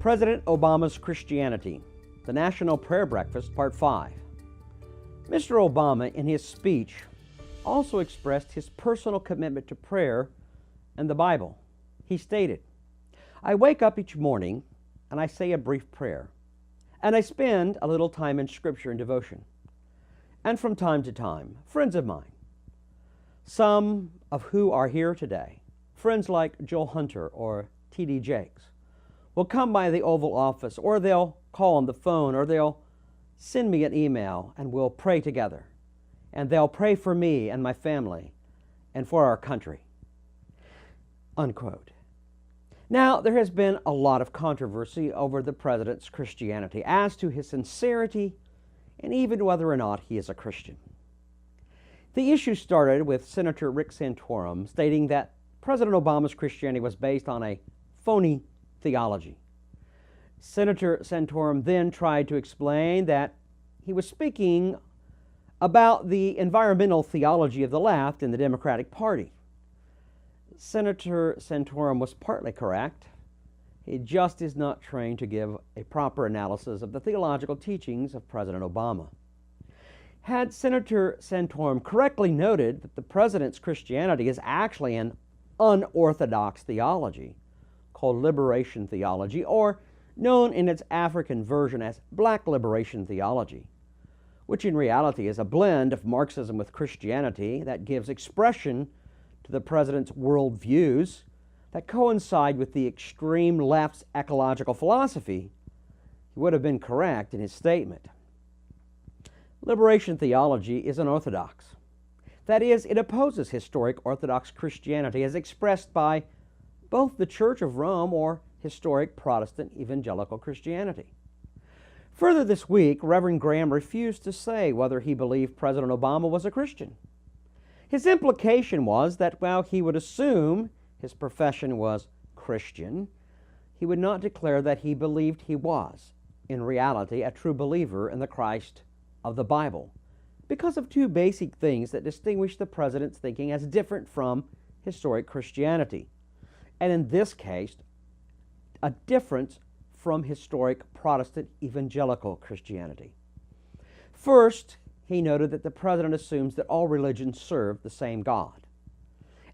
President Obama's Christianity, the National Prayer Breakfast, Part 5. Mr. Obama, in his speech, also expressed his personal commitment to prayer and the Bible. He stated, "I wake up each morning and I say a brief prayer, and I spend a little time in Scripture and devotion. And from time to time, friends of mine, some of who are here today, friends like Joel Hunter or T.D. Jakes, will come by the Oval Office, or they'll call on the phone, or they'll send me an email, and we'll pray together. And they'll pray for me and my family and for our country." Unquote. Now, there has been a lot of controversy over the president's Christianity as to his sincerity and even whether or not he is a Christian. The issue started with Senator Rick Santorum stating that President Obama's Christianity was based on a phony theology. Senator Santorum then tried to explain that he was speaking about the environmental theology of the left in the Democratic Party. Senator Santorum was partly correct. He just is not trained to give a proper analysis of the theological teachings of President Obama. Had Senator Santorum correctly noted that the president's Christianity is actually an unorthodox theology called Liberation Theology, or known in its African version as Black Liberation Theology, which in reality is a blend of Marxism with Christianity that gives expression to the president's worldviews that coincide with the extreme left's ecological philosophy, he would have been correct in his statement. Liberation theology is unorthodox. That is, it opposes historic Orthodox Christianity as expressed by both the Church of Rome or historic Protestant evangelical Christianity. Further this week, Reverend Graham refused to say whether he believed President Obama was a Christian. His implication was that while he would assume his profession was Christian, he would not declare that he believed he was, in reality, a true believer in the Christ of the Bible, because of two basic things that distinguish the president's thinking as different from historic Christianity, and in this case, a difference from historic Protestant evangelical Christianity. First, he noted that the president assumes that all religions serve the same God.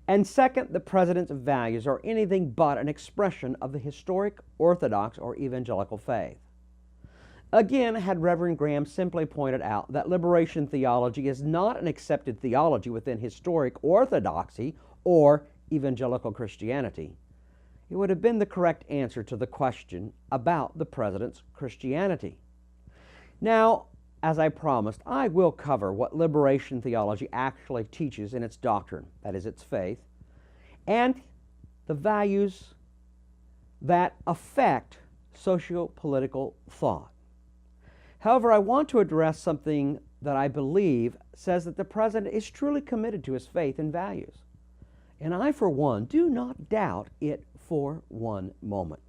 And second, the president's values are anything but an expression of the historic Orthodox or evangelical faith. Again, had Reverend Graham simply pointed out that liberation theology is not an accepted theology within historic orthodoxy or evangelical Christianity, it would have been the correct answer to the question about the president's Christianity. Now, as I promised, I will cover what liberation theology actually teaches in its doctrine, that is, its faith, and the values that affect socio-political thought. However, I want to address something that I believe says that the president is truly committed to his faith and values. And I, for one, do not doubt it for one moment.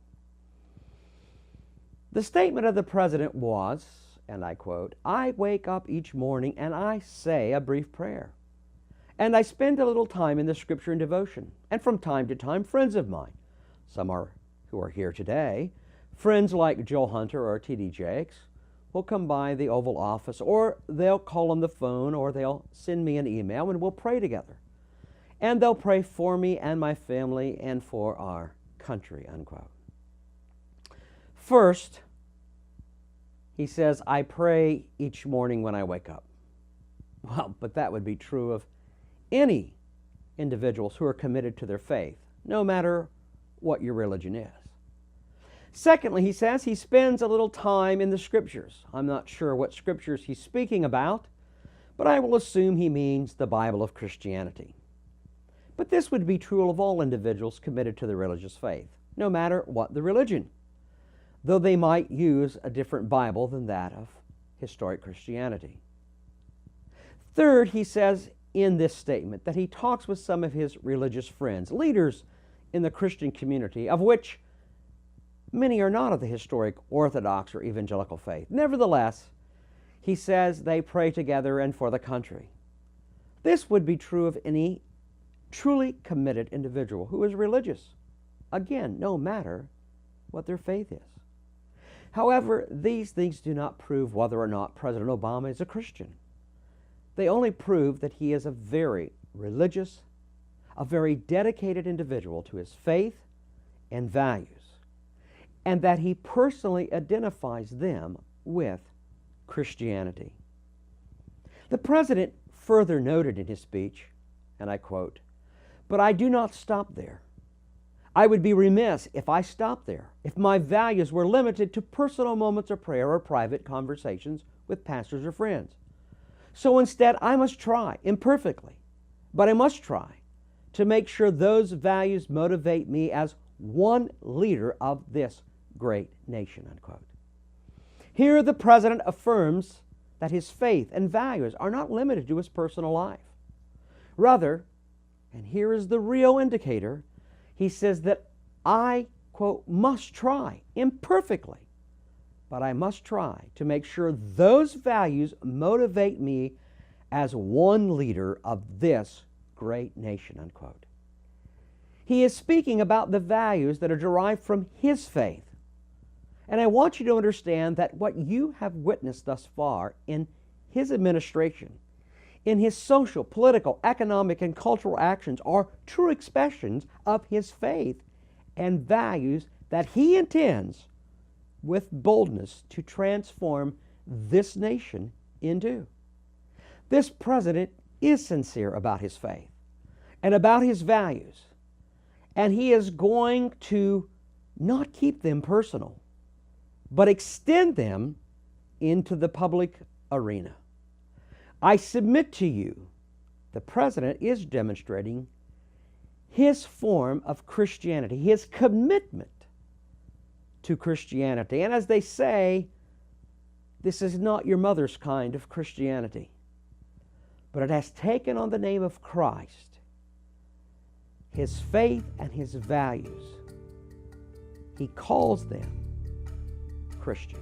The statement of the president was, and I quote, "I wake up each morning and I say a brief prayer. And I spend a little time in the Scripture and devotion. And from time to time, friends of mine, some who are here today, friends like Joel Hunter or T.D. Jakes, will come by the Oval Office, or they'll call on the phone, or they'll send me an email, and we'll pray together. And they'll pray for me and my family and for our country," unquote. First, he says, "I pray each morning when I wake up." Well, but that would be true of any individuals who are committed to their faith, no matter what your religion is. Secondly, he says he spends a little time in the Scriptures. I'm not sure what Scriptures he's speaking about, but I will assume he means the Bible of Christianity. But this would be true of all individuals committed to the religious faith, no matter what the religion, though they might use a different Bible than that of historic Christianity. Third, he says in this statement that he talks with some of his religious friends, leaders in the Christian community, of which many are not of the historic Orthodox or evangelical faith. Nevertheless, he says they pray together and for the country. This would be true of any truly committed individual who is religious. Again, no matter what their faith is. However, these things do not prove whether or not President Obama is a Christian. They only prove that he is a very religious, a very dedicated individual to his faith and values, and that he personally identifies them with Christianity. The president further noted in his speech, and I quote, "But I do not stop there. I would be remiss if I stopped there, if my values were limited to personal moments of prayer or private conversations with pastors or friends. So instead, I must try, imperfectly, but I must try to make sure those values motivate me as one leader of this great nation," unquote. Here the president affirms that his faith and values are not limited to his personal life. Rather, and here is the real indicator, he says that I, quote, "must try, imperfectly, but I must try to make sure those values motivate me as one leader of this great nation," unquote. He is speaking about the values that are derived from his faith. And I want you to understand that what you have witnessed thus far in his administration, in his social, political, economic, and cultural actions are true expressions of his faith and values that he intends with boldness to transform this nation into. This president is sincere about his faith and about his values, and he is going to not keep them personal, but extend them into the public arena. I submit to you, the president is demonstrating his form of Christianity, his commitment to Christianity. And as they say, this is not your mother's kind of Christianity, but it has taken on the name of Christ, his faith and his values. He calls them Christian.